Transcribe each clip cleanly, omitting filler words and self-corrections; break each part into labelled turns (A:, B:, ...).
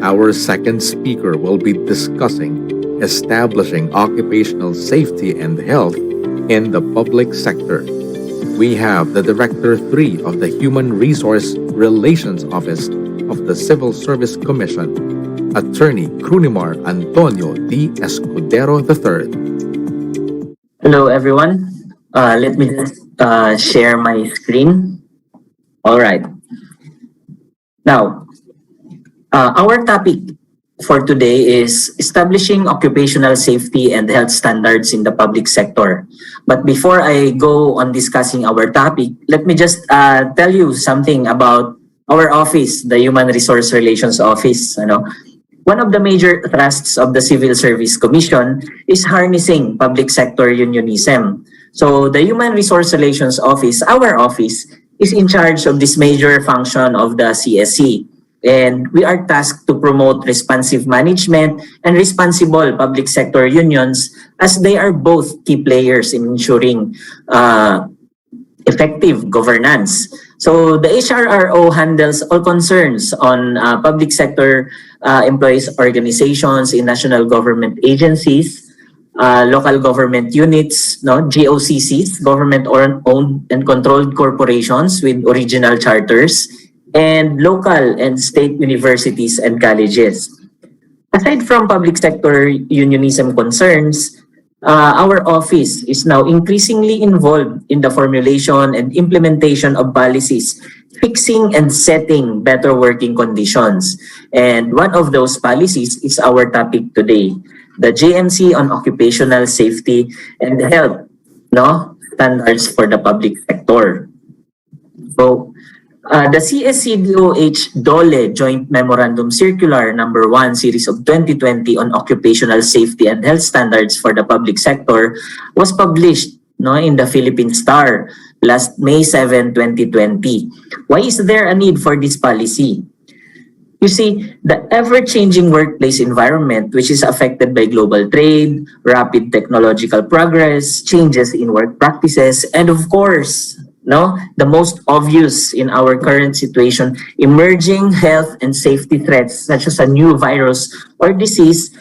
A: Our second speaker will be discussing establishing occupational safety and health in the public sector. We have the Director 3 of the Human Resource Relations Office of the Civil Service Commission, Attorney Krunimar Antonio D. Escudero III.
B: Hello, everyone. Let me just share my screen. All right. Now, our topic for today is establishing occupational safety and health standards in the public sector. But before I go on discussing our topic, let me just tell you something about our office, the Human Resource Relations Office. One of the major thrusts of the Civil Service Commission is harnessing public sector unionism. So the Human Resource Relations Office, our office, is in charge of this major function of the CSC. And we are tasked to promote responsive management and responsible public sector unions, as they are both key players in ensuring effective governance. So the HRRO handles all concerns on public sector employees organizations in national government agencies, local government units, GOCCs, government-owned and controlled corporations with original charters, and local and state universities and colleges. Aside from public sector unionism concerns, our office is now increasingly involved in the formulation and implementation of policies, fixing and setting better working conditions. And one of those policies is our topic today, the JMC on occupational safety and health, standards for the public sector. So, the CSC-DOH DOLE Joint Memorandum Circular Number 1 Series of 2020 on Occupational Safety and Health Standards for the Public Sector was published in the Philippine Star last May 7, 2020. Why is there a need for this policy? You see, the ever-changing workplace environment, which is affected by global trade, rapid technological progress, changes in work practices, and of course, the most obvious in our current situation, emerging health and safety threats such as a new virus or disease,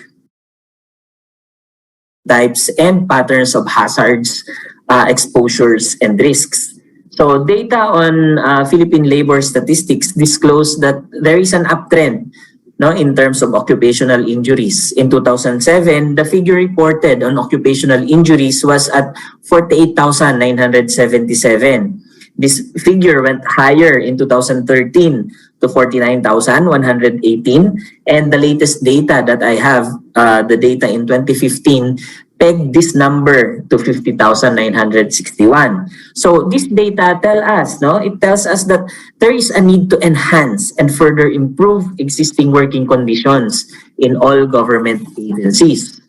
B: types and patterns of hazards, exposures, and risks. So data on Philippine labor statistics disclose that there is an uptrend in terms of occupational injuries. In 2007, the figure reported on occupational injuries was at 48,977. This figure went higher in 2013 to 49,118. And the latest data that I have, the data in 2015, pegged this number to 50,961. So this data it tells us that there is a need to enhance and further improve existing working conditions in all government agencies.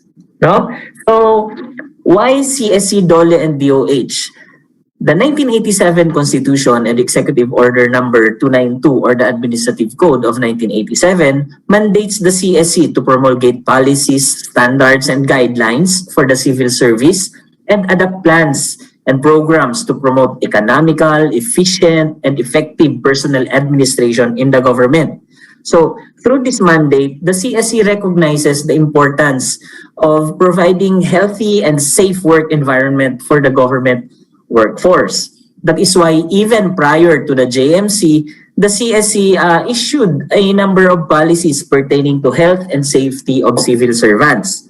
B: So why CSC, DOLE, and DOH? The 1987 Constitution and Executive Order Number 292, or the Administrative Code of 1987, mandates the CSC to promulgate policies, standards, and guidelines for the civil service and adopt plans and programs to promote economical, efficient, and effective personnel administration in the government. So, through this mandate, the CSC recognizes the importance of providing healthy and safe work environment for the government workforce. That is why even prior to the JMC, the CSC issued a number of policies pertaining to health and safety of civil servants.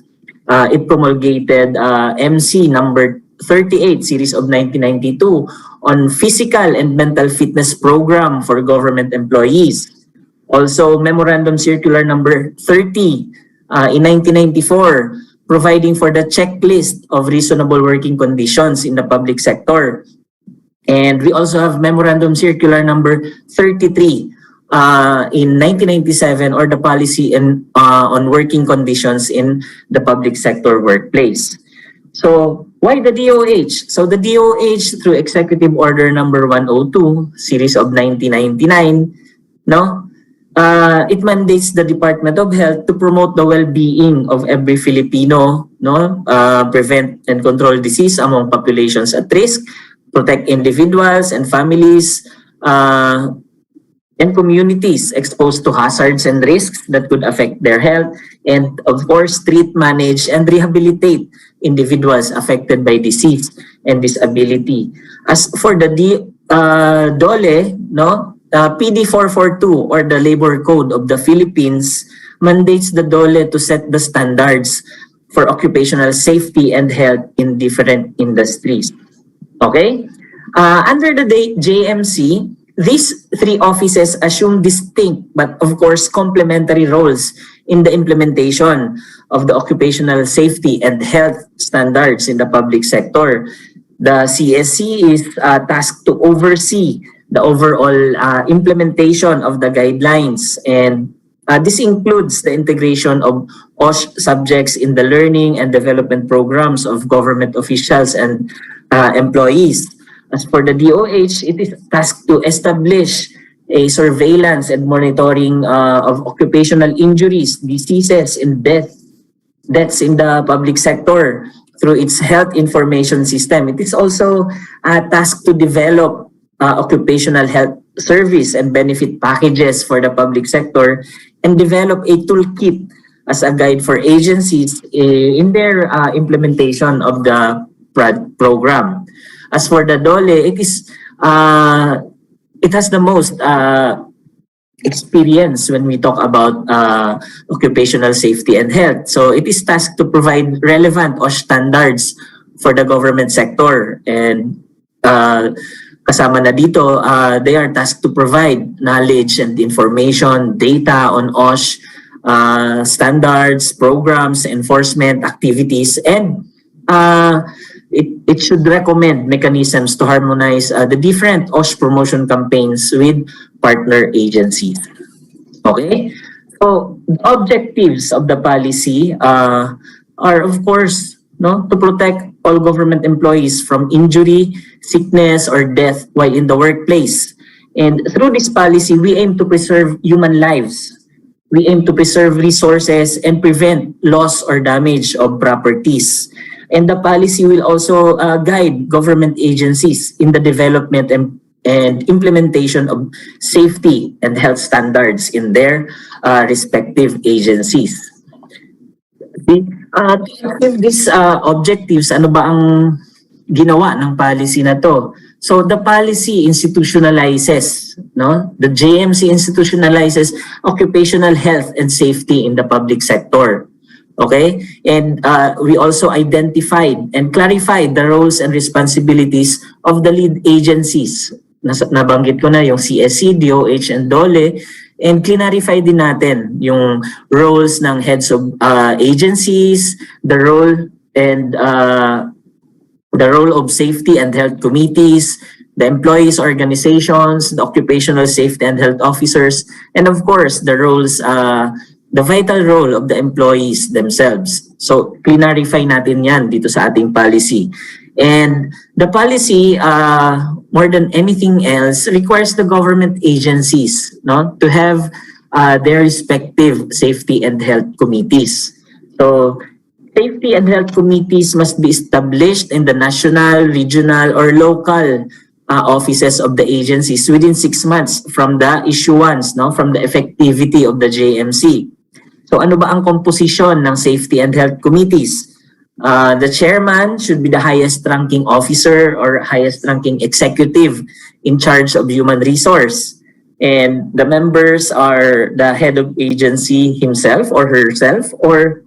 B: It promulgated MC number 38 series of 1992 on physical and mental fitness program for government employees. Also, Memorandum Circular number 30 in 1994, providing for the checklist of reasonable working conditions in the public sector. And we also have Memorandum Circular number 33 in 1997, or the policy on working conditions in the public sector workplace. So why the DOH? So the DOH, through Executive Order number 102, series of 1999, it mandates the Department of Health to promote the well-being of every Filipino, prevent and control disease among populations at risk, protect individuals and families, and communities exposed to hazards and risks that could affect their health, and of course, treat, manage, and rehabilitate individuals affected by disease and disability. As for the DOLE, no, PD 442 or the Labor Code of the Philippines mandates the DOLE to set the standards for occupational safety and health in different industries. Okay? Under the JMC, these three offices assume distinct but of course complementary roles in the implementation of the occupational safety and health standards in the public sector. The CSC is tasked to oversee the overall implementation of the guidelines, and this includes the integration of OSH subjects in the learning and development programs of government officials and employees. As for the DOH, it is tasked to establish a surveillance and monitoring of occupational injuries, diseases, and deaths in the public sector through its health information system. It is also tasked to develop occupational health service and benefit packages for the public sector and develop a toolkit as a guide for agencies in their implementation of the program. As for the DOLE, it has the most experience when we talk about occupational safety and health. So it is tasked to provide relevant OSH standards for the government sector, and kasama na dito, they are tasked to provide knowledge and information, data on OSH standards, programs, enforcement activities, and it should recommend mechanisms to harmonize the different OSH promotion campaigns with partner agencies. Okay? So, the objectives of the policy are, of course, to protect all government employees from injury, sickness, or death while in the workplace. And through this policy, we aim to preserve human lives. We aim to preserve resources and prevent loss or damage of properties. And the policy will also guide government agencies in the development and implementation of safety and health standards in their respective agencies. To achieve these objectives, ano ba ang ginawa ng policy na to? So the policy institutionalizes, the JMC institutionalizes occupational health and safety in the public sector. Okay? And we also identified and clarified the roles and responsibilities of the lead agencies. Nabanggit ko na yung CSC, DOH, and DOLE. And clarify din natin yung roles ng heads of agencies, the role of safety and health committees, the employees organizations, the occupational safety and health officers, and of course the roles the vital role of the employees themselves. So, clarify natin yan dito sa ating policy. And the policy, more than anything else, requires the government agencies to have their respective safety and health committees. So, safety and health committees must be established in the national, regional, or local offices of the agencies within 6 months from the issuance, from the effectivity of the JMC. So ano ba ang composition ng safety and health committees? The chairman should be the highest ranking officer or highest ranking executive in charge of human resource. And the members are the head of agency himself or herself, or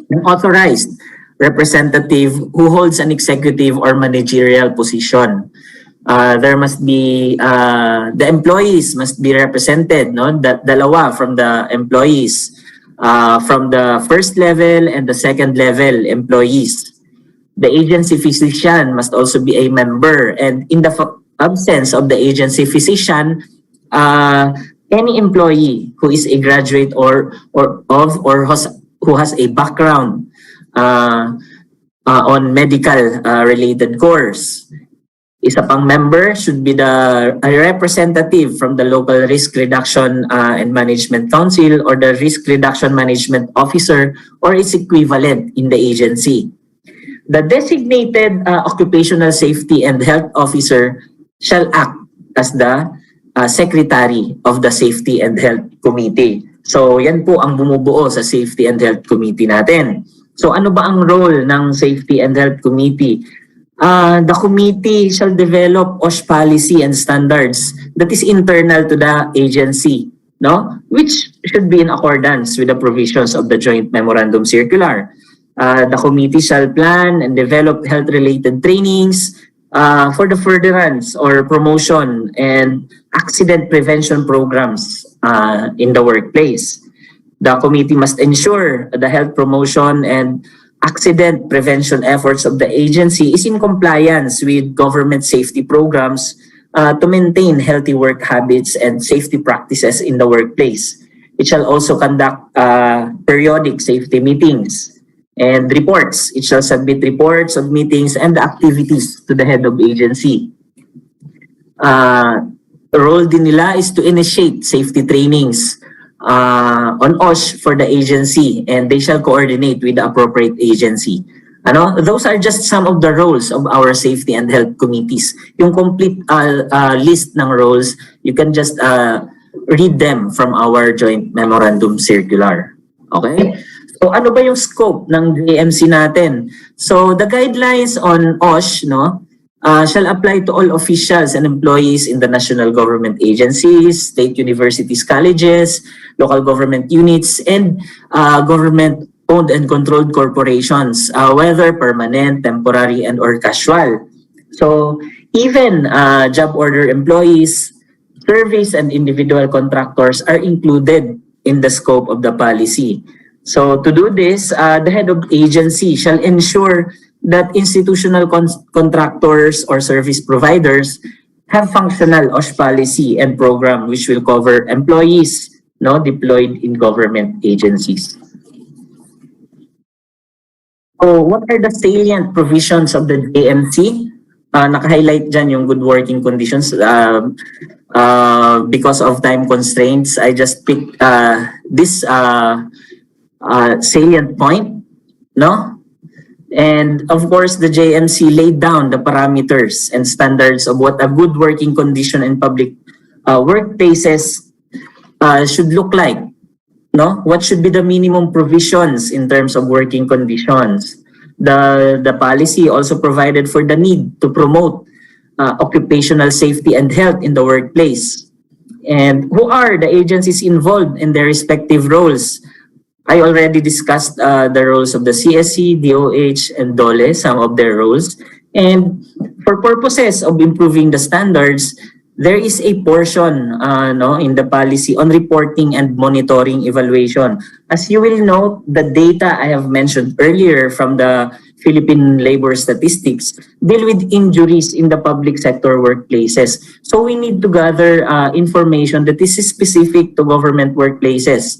B: an authorized representative who holds an executive or managerial position. There must be, the employees must be represented, dalawa from the employees. From the first level and the second level employees. The agency physician must also be a member, and in the absence of the agency physician, any employee who is a graduate or who has a background on medical related course. Isa pang member should be a representative from the local risk reduction and management council or the risk reduction management officer or its equivalent in the agency. The designated occupational safety and health officer shall act as the secretary of the Safety and Health Committee. So yan po ang bumubuo sa Safety and Health Committee natin. So ano ba ang role ng Safety and Health Committee? The committee shall develop OSH policy and standards that is internal to the agency, no? Which should be in accordance with the provisions of the Joint Memorandum Circular. The committee shall plan and develop health-related trainings for the furtherance or promotion and accident prevention programs in the workplace. The committee must ensure the health promotion and accident prevention efforts of the agency is in compliance with government safety programs to maintain healthy work habits and safety practices in the workplace. It shall also conduct periodic safety meetings and reports. It shall submit reports of meetings and activities to the head of agency. The role din nila is to initiate safety trainings on OSH for the agency, and they shall coordinate with the appropriate agency. Those are just some of the roles of our safety and health committees. Yung complete list ng roles, you can just read them from our joint memorandum circular. Okay? So ano ba yung scope ng JMC natin? So the guidelines on OSH, shall apply to all officials and employees in the national government agencies, state universities, colleges, local government units, and government-owned and controlled corporations, whether permanent, temporary, and or casual. So even job order employees, service, and individual contractors are included in the scope of the policy. So to do this, the head of agency shall ensure that institutional contractors or service providers have functional OSH policy and program which will cover employees deployed in government agencies. So what are the salient provisions of the JMC? Naka-highlight dyan yung good working conditions. Because of time constraints, I just picked this salient point, And of course, the JMC laid down the parameters and standards of what a good working condition in public workplaces should look like. What should be the minimum provisions in terms of working conditions? The policy also provided for the need to promote occupational safety and health in the workplace. And who are the agencies involved in their respective roles? I already discussed the roles of the CSC, DOH, and DOLE, some of their roles. And for purposes of improving the standards, there is a portion in the policy on reporting and monitoring evaluation. As you will note, the data I have mentioned earlier from the Philippine labor statistics deal with injuries in the public sector workplaces. So we need to gather information that is specific to government workplaces.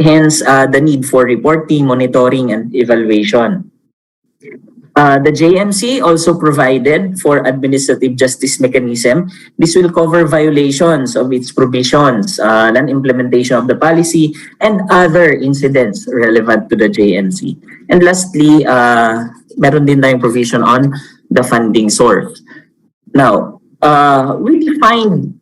B: Hence, the need for reporting, monitoring, and evaluation. The JMC also provided for administrative justice mechanism. This will cover violations of its provisions, non-implementation of the policy, and other incidents relevant to the JMC. And lastly, meron din tayong provision on the funding source. Now, we defined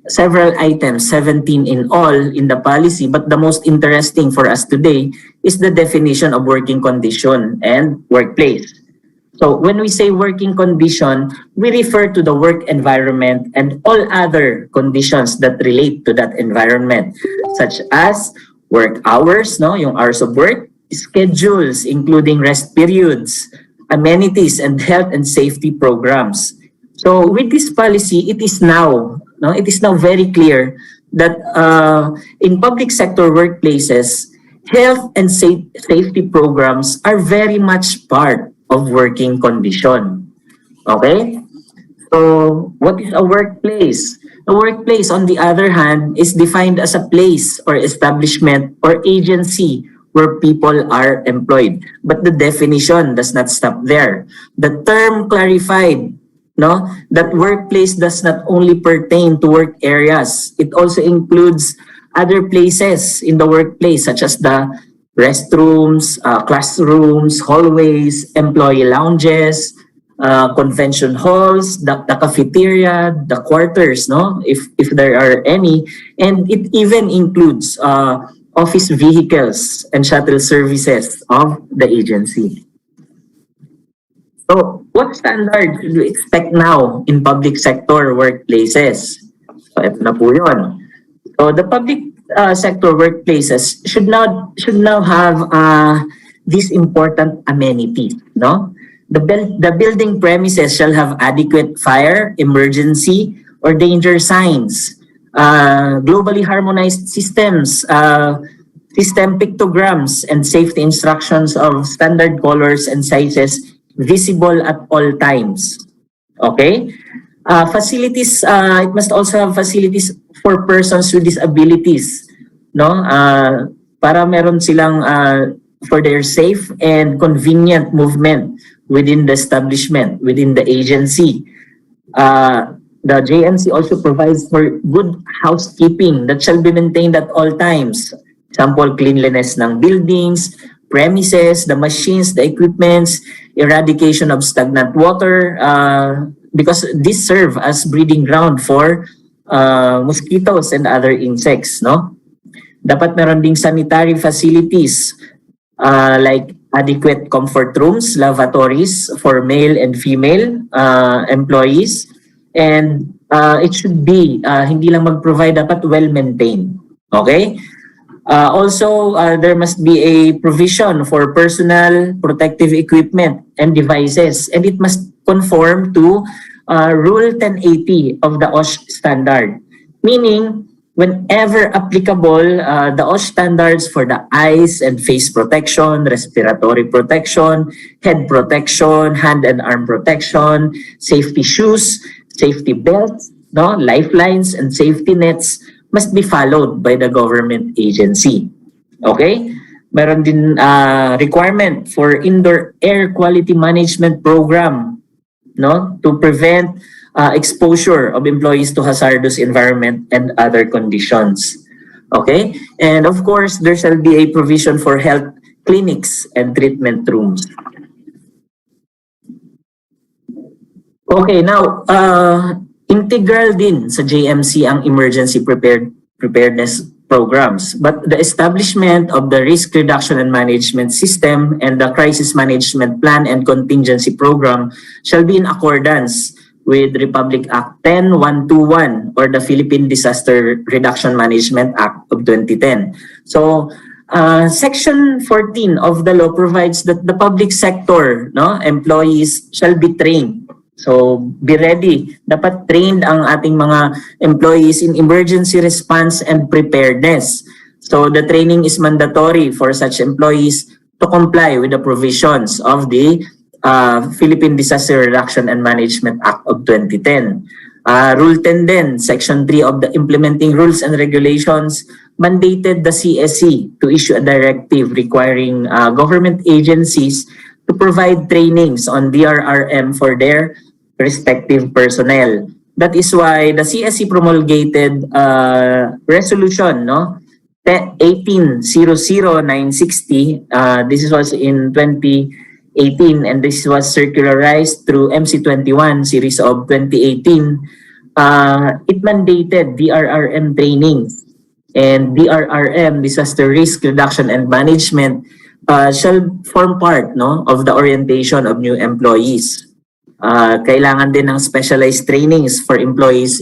B: several items, 17 in all in the policy, but the most interesting for us today is the definition of working condition and workplace. So when we say working condition, we refer to the work environment and all other conditions that relate to that environment, such as work hours, yung hours of work, schedules, including rest periods, amenities, and health and safety programs. So with this policy, it is now very clear that in public sector workplaces, health and safety programs are very much part of working condition. Okay? So what is a workplace? A workplace, on the other hand, is defined as a place or establishment or agency where people are employed. But the definition does not stop there. The term clarified that workplace does not only pertain to work areas. It also includes other places in the workplace, such as the restrooms, classrooms, hallways, employee lounges, convention halls, the cafeteria, the quarters, no, if there are any, and it even includes office vehicles and shuttle services of the agency. So, what standard should we expect now in public sector workplaces? So, ito na po yun. So, the public sector workplaces should now have these important amenities, no? The building premises shall have adequate fire, emergency, or danger signs, globally harmonized systems, system pictograms, and safety instructions of standard colors and sizes visible at all times. Okay? Facilities, it must also have facilities for persons with disabilities, no? Para meron silang for their safe and convenient movement within the establishment, within the agency. The JMC also provides for good housekeeping that shall be maintained at all times. Example, cleanliness ng buildings, premises, the machines, the equipments, eradication of stagnant water, because these serve as breeding ground for mosquitoes and other insects, no? Dapat meron ding sanitary facilities like adequate comfort rooms, lavatories for male and female employees, and it should be hindi lang mag-provide, dapat well-maintained. Okay? Also, there must be a provision for personal protective equipment and devices, and it must conform to Rule 1080 of the OSH standard. Meaning, whenever applicable, the OSH standards for the eyes and face protection, respiratory protection, head protection, hand and arm protection, safety shoes, safety belts, no, lifelines, and safety nets must be followed by the government agency. Okay? Meron din requirement for indoor air quality management program, no, to prevent exposure of employees to hazardous environment and other conditions. Okay? And of course, there shall be a provision for health clinics and treatment rooms. Okay, now, integral din sa JMC ang emergency preparedness programs, but the establishment of the risk reduction and management system and the crisis management plan and contingency program shall be in accordance with Republic Act 10121 or the Philippine Disaster Reduction Management Act of 2010. So, Section 14 of the law provides that the public sector, no, employees shall be trained. So, be ready. Dapat trained ang ating mga employees in emergency response and preparedness. So, the training is mandatory for such employees to comply with the provisions of the Philippine Disaster Reduction and Management Act of 2010. Rule 10 din, Section 3 of the Implementing Rules and Regulations mandated the CSE to issue a directive requiring government agencies to provide trainings on DRRM for their respective personnel. That is why the CSE promulgated resolution, no, 18-00960. This was in 2018, and this was circularized through MC21 series of 2018. It mandated DRRM trainings, and DRRM, Disaster Risk Reduction and Management, shall form part, no, of the orientation of new employees. Kailangan din ng specialized trainings for employees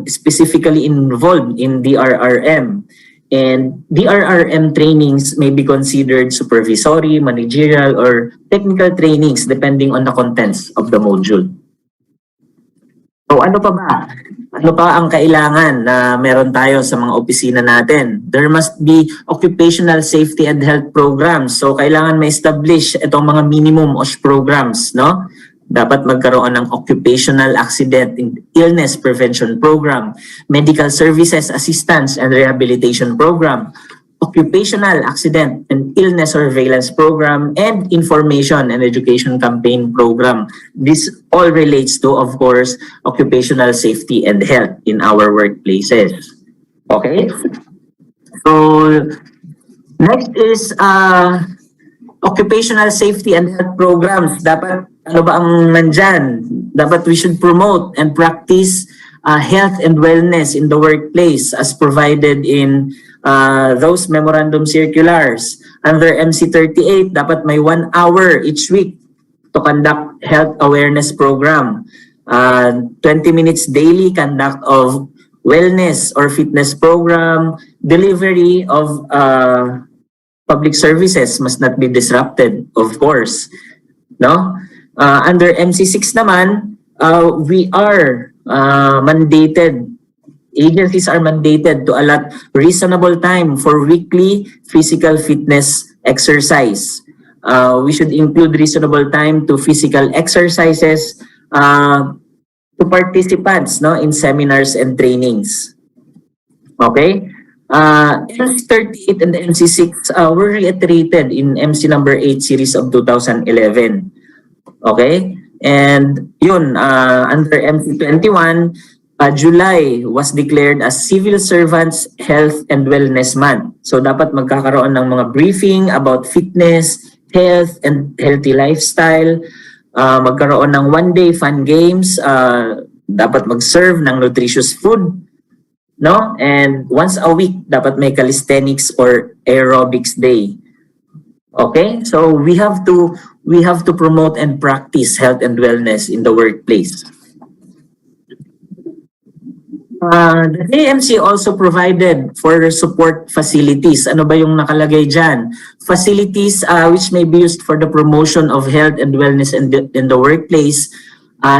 B: specifically involved in DRRM. And DRRM trainings may be considered supervisory, managerial, or technical trainings depending on the contents of the module. So ano pa ba? Ano pa ang kailangan na meron tayo sa mga opisina natin? There must be occupational safety and health programs. So kailangan may establish itong mga minimum OSH programs, no? Dapat magkaroon ng occupational accident and illness prevention program, medical services assistance and rehabilitation program, occupational accident and illness surveillance program, and information and education campaign program. This all relates to, of course, occupational safety and health in our workplaces. Okay? So, next is occupational safety and health programs. Dapat ano ba ang nandyan? Dapat we should promote and practice health and wellness in the workplace as provided in those memorandum circulars. Under MC38, dapat may 1 hour each week to conduct health awareness program. 20 minutes daily conduct of wellness or fitness program, delivery of public services must not be disrupted, of course. No? Under MC6 naman, we are mandated, agencies are mandated to allot reasonable time for weekly physical fitness exercise. We should include reasonable time to physical exercises to participants, no, in seminars and trainings. Okay? MC38 and MC6 were reiterated in MC number 8 series of 2011. Okay? And yun, under MC21, July was declared as Civil Servants Health and Wellness Month. So dapat magkakaroon ng mga briefing about fitness, health, and healthy lifestyle. Magkaroon ng one-day fun games. Dapat mag-serve ng nutritious food. No? And once a week, dapat may calisthenics or aerobics day. Okay? So we have to promote and practice health and wellness in the workplace. The JMC also provided for support facilities. Ano ba yung nakalagay dyan? Facilities which may be used for the promotion of health and wellness in the workplace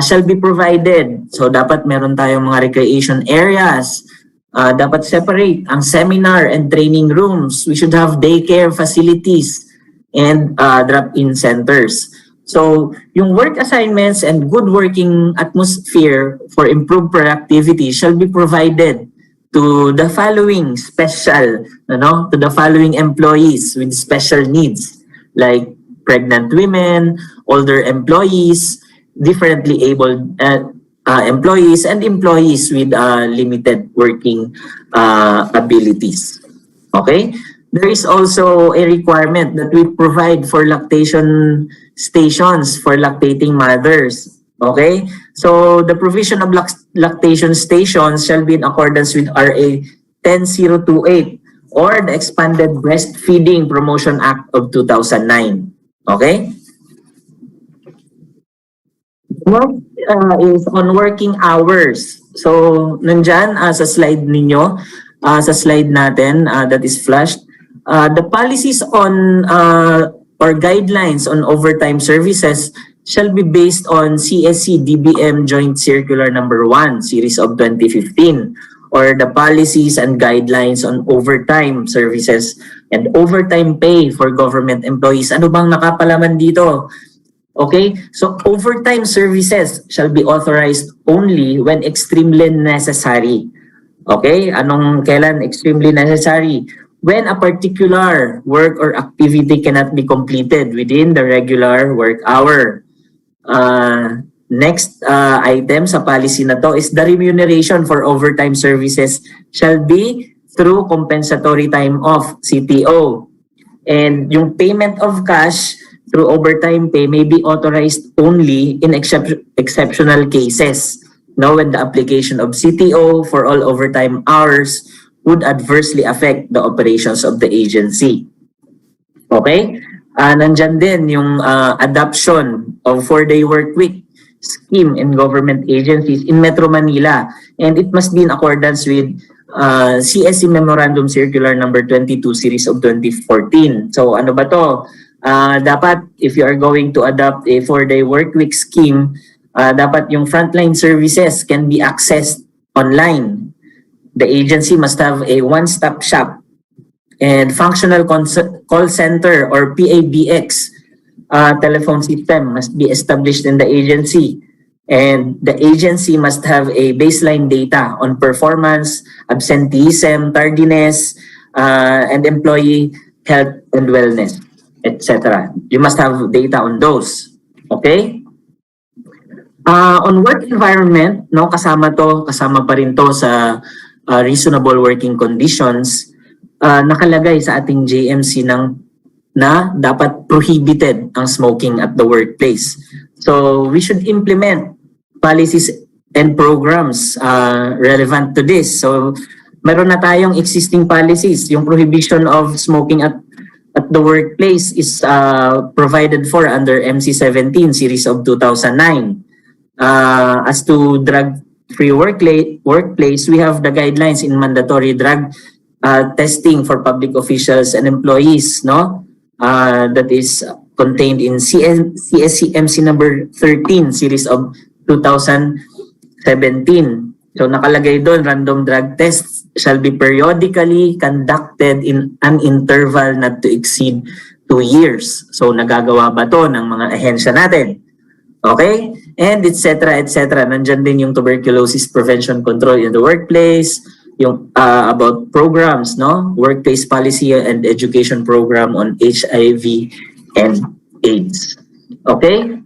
B: shall be provided. So dapat meron tayong mga recreation areas. Dapat separate ang seminar and training rooms. We should have daycare facilities and drop-in centers. So, yung work assignments and good working atmosphere for improved productivity shall be provided to the following to the following employees with special needs, like pregnant women, older employees, differently abled employees, and employees with limited working abilities. Okay? There is also a requirement that we provide for lactation stations for lactating mothers. Okay? So the provision of lactation stations shall be in accordance with RA 10028 or the Expanded Breastfeeding Promotion Act of 2009. Okay? What is on working hours? So nandyan sa slide ninyo, sa slide natin that is flashed. The policies on or guidelines on overtime services shall be based on CSC DBM Joint Circular Number 1 Series of 2015, or the policies and guidelines on overtime services and overtime pay for government employees. Ano bang nakapalaman dito? Okay, so overtime services shall be authorized only when extremely necessary. Okay, anong kailan extremely necessary? When a particular work or activity cannot be completed within the regular work hour. Next item sa policy na to is the remuneration for overtime services shall be through compensatory time off, CTO. And yung payment of cash through overtime pay may be authorized only in exceptional cases. No, when the application of CTO for all overtime hours would adversely affect the operations of the agency. Okay? Nandyan din yung adoption of 4-day work week scheme in government agencies in Metro Manila, and it must be in accordance with CSC Memorandum Circular Number 22 Series of 2014. So ano ba to? Dapat if you are going to adopt a 4-day work week scheme, dapat yung frontline services can be accessed online. The agency must have a one-stop shop and functional call center or PABX telephone system must be established in the agency. And the agency must have a baseline data on performance, absenteeism, tardiness, and employee health and wellness, etc. You must have data on those. Okay? On work environment, no, kasama pa rin to sa reasonable working conditions, nakalagay sa ating JMC na dapat prohibited ang smoking at the workplace. So we should implement policies and programs relevant to this. So meron na tayong existing policies. Yung prohibition of smoking at the workplace is provided for under MC17 series of 2009. As to drug-free workplace, we have the guidelines in mandatory drug testing for public officials and employees, no? That is contained in CSCMC number 13 series of 2017. So nakalagay doon, random drug tests shall be periodically conducted in an interval not to exceed 2 years. So nagagawa ba to ng mga ahensya natin? Okay? And etc. etc. Nandyan din yung tuberculosis prevention control in the workplace, yung about programs, no? Workplace policy and education program on HIV and AIDS. Okay?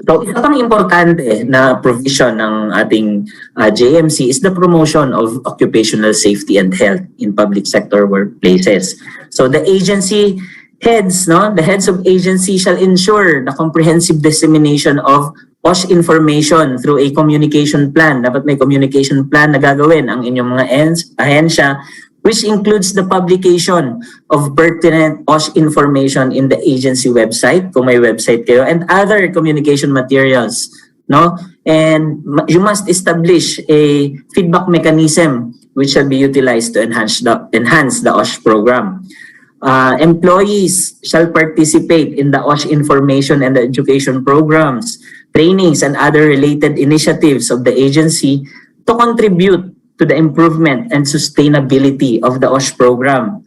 B: So, isa pang importante na provision ng ating JMC is the promotion of occupational safety and health in public sector workplaces. So, the agency heads, no, the heads of agency shall ensure the comprehensive dissemination of OSH information through a communication plan. Dapat may communication plan na gagawin ang inyong mga ahensya, which includes the publication of pertinent OSH information in the agency website, kung may website kayo, and other communication materials, no? And you must establish a feedback mechanism which shall be utilized to enhance the OSH program. Employees shall participate in the OSH information and the education programs, trainings, and other related initiatives of the agency to contribute to the improvement and sustainability of the OSH program.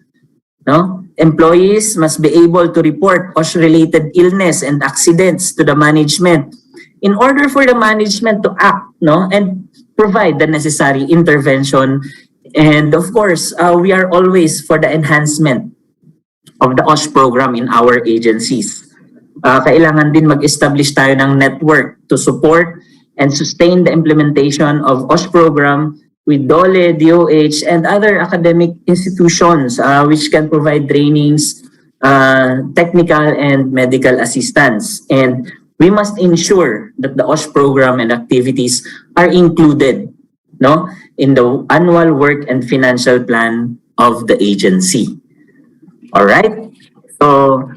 B: No? Employees must be able to report OSH-related illness and accidents to the management in order for the management to act, no, and provide the necessary intervention. And of course, we are always for the enhancement of the OSH program in our agencies. Kailangan din mag-establish tayo ng network to support and sustain the implementation of OSH program with DOLE, DOH, and other academic institutions which can provide trainings, technical and medical assistance. And we must ensure that the OSH program and activities are included, no, in the annual work and financial plan of the agency. All right? So,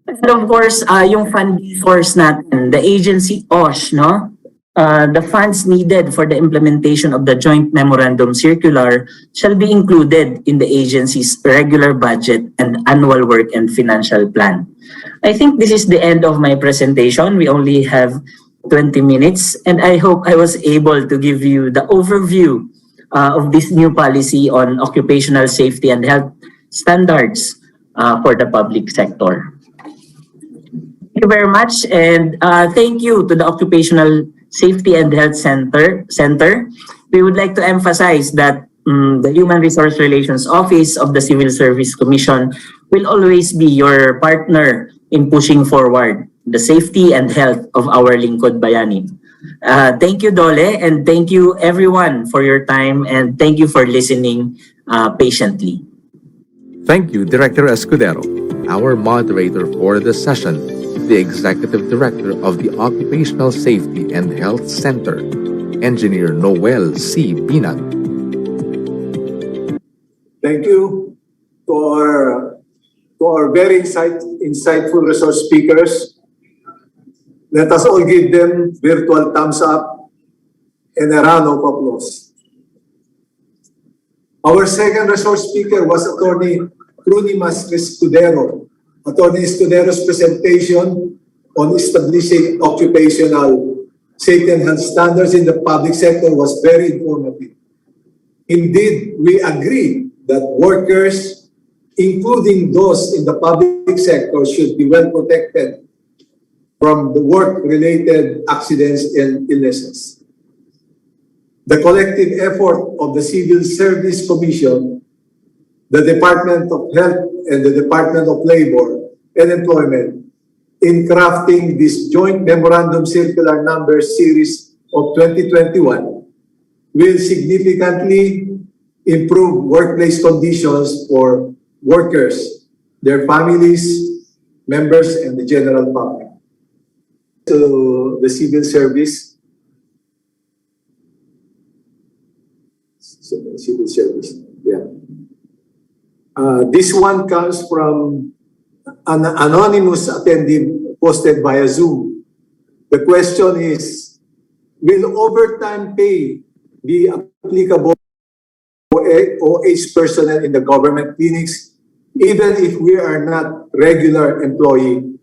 B: and of course, yung fund source natin, the agency OSH, no? The funds needed for the implementation of the joint memorandum circular shall be included in the agency's regular budget and annual work and financial plan. I think this is the end of my presentation. We only have 20 minutes, and I hope I was able to give you the overview of this new policy on occupational safety and health standards for the public sector. Thank you very much, and thank you to the Occupational Safety and Health Center. We would like to emphasize that the Human Resource Relations Office of the Civil Service Commission will always be your partner in pushing forward the safety and health of our lingkod bayani. Thank you, Dole, and thank you everyone for your time, and thank you for listening patiently.
A: Thank you, Director Escudero. Our moderator for the session, the Executive Director of the Occupational Safety and Health Center, Engineer Noel C. Binag.
C: Thank you to our very insightful resource speakers. Let us all give them virtual thumbs up and a round of applause. Our second resource speaker was Atty. Krunimar Escudero. Atty. Escudero's presentation on establishing occupational safety and health standards in the public sector was very informative. Indeed, we agree that workers, including those in the public sector, should be well protected from the work-related accidents and illnesses. The collective effort of the Civil Service Commission, the Department of Health, and the Department of Labor and Employment in crafting this joint memorandum circular number series of 2021 will significantly improve workplace conditions for workers, their families, members, and the general public. to the civil service. Civil service, yeah. This one comes from an anonymous attendee posted via Zoom. The question is, will overtime pay be applicable for OH personnel in the government clinics, even if we are not regular employee?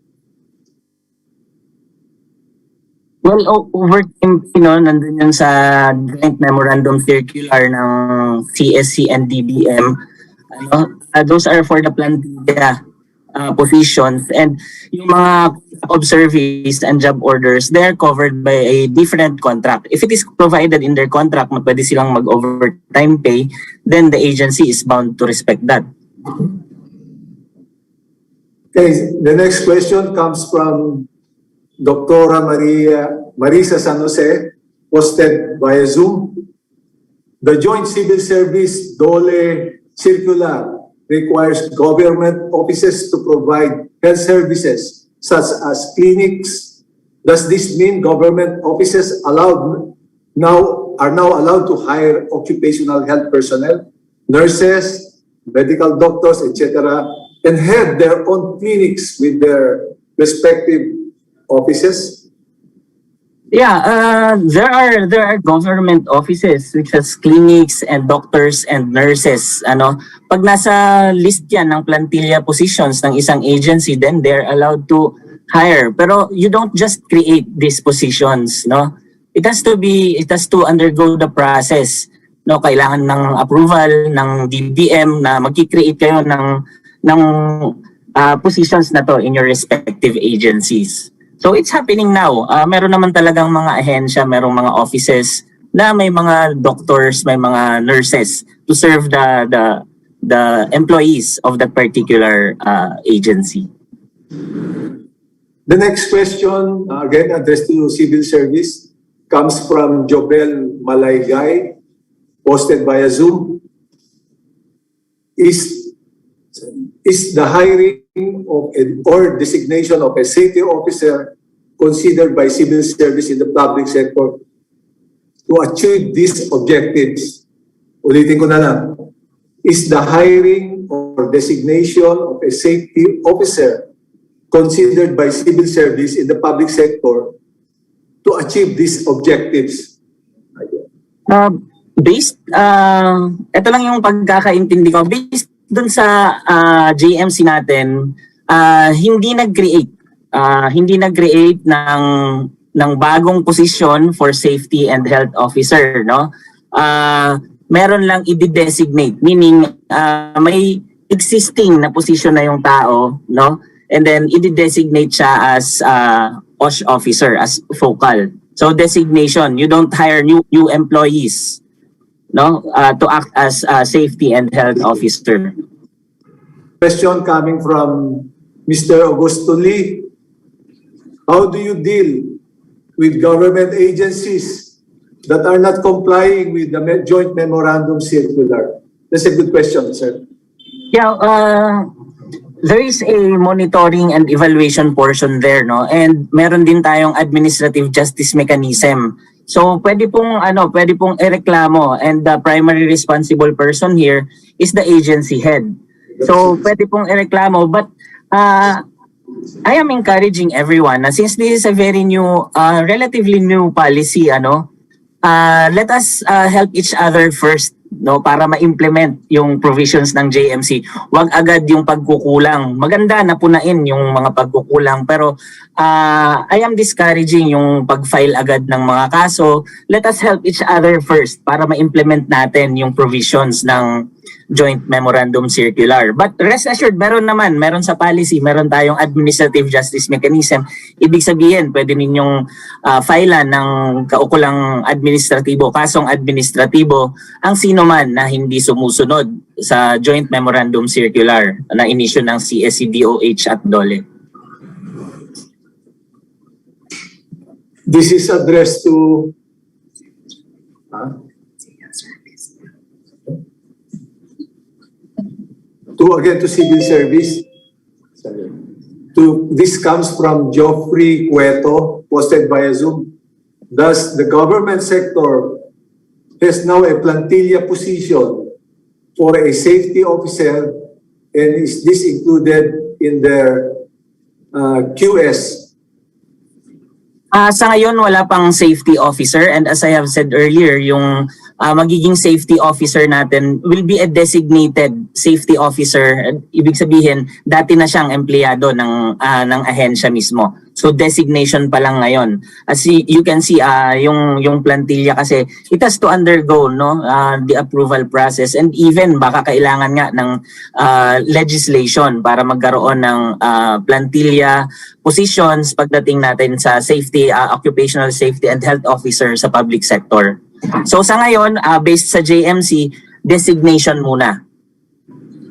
B: Well, overtime, nandun yun sa joint memorandum circular ng CSC and DBM. Those are for the plantilla positions, and yung mga of service and job orders, they're covered by a different contract. If it is provided in their contract na pwede silang mag-overtime pay, then the agency is bound to respect that.
C: Okay, the next question comes from Dr. Marisa San Jose, posted via Zoom. The Joint Civil Service DOLE circular requires government offices to provide health services such as clinics. Does this mean government offices are now allowed to hire occupational health personnel, nurses, medical doctors, etc., and have their own clinics with their respective offices?
B: Yeah, there are government offices which has clinics and doctors and nurses. Pag nasa list yan ng plantilla positions ng isang agency, then they're allowed to hire. Pero you don't just create these positions, no? It has to undergo the process. No, kailangan ng approval ng DBM na magki-create kayo ng positions na to in your respective agencies. So it's happening now. Meron naman talagang mga ahensya, merong mga offices na may mga doctors, may mga nurses to serve the employees of that particular agency.
C: The next question, again addressed to civil service, comes from Jobel Malaygay, posted via Zoom. Is the hiring of or designation of a safety officer considered by civil service in the public sector to achieve these objectives? Ulitin ko na lang. Is the hiring or designation of a safety officer considered by civil service in the public sector to achieve these objectives?
B: Ito lang yung pagkakaintindi ko. Based dun sa JMC natin, hindi nag-create ng bagong posisyon for safety and health officer, no? Meron lang i-designate, meaning may existing na posisyon na yung tao, no? And then i-designate siya as OSH officer, as focal. So designation, you don't hire new employees, no, to act as safety and health officer.
C: Question coming from Mr. Augusto Lee. How do you deal with government agencies that are not complying with the joint memorandum circular? That's a good question, sir.
B: Yeah, there is a monitoring and evaluation portion there, no? And meron din tayong administrative justice mechanism. So pwede pong ireklamo, and the primary responsible person here is the agency head. So pwede pong ireklamo, but I am encouraging everyone na since this is a very new, relatively new policy, let us help each other first, no, para ma-implement yung provisions ng JMC. Huwag agad yung pagkukulang. Maganda na punain yung mga pagkukulang, pero I am discouraging yung pag-file agad ng mga kaso. Let us help each other first para ma-implement natin yung provisions ng joint memorandum circular. But rest assured, meron sa policy, meron tayong administrative justice mechanism. Ibig sabihin, pwede ninyong filean ng kaukulang administratibo, kasong administratibo, ang sino man na hindi sumusunod sa joint memorandum circular na inisyu ng CSC, DOH at DOLE.
C: This is addressed to civil service. This comes from Geoffrey Cueto, posted via Zoom. Thus, the government sector has now a plantilla position for a safety officer, and is this included in their QS?
B: Sa ngayon, wala pang safety officer, and as I have said earlier, yung magiging safety officer natin will be a designated safety officer. Ibig sabihin, dati na siyang empleyado ng ahensya mismo. So designation pa lang ngayon. As you can see, yung plantilla kasi, it has to undergo the approval process, and even baka kailangan nga ng legislation para magkaroon ng plantilla positions pagdating natin sa safety, occupational safety and health officer sa public sector. So sa ngayon, based sa JMC, designation muna.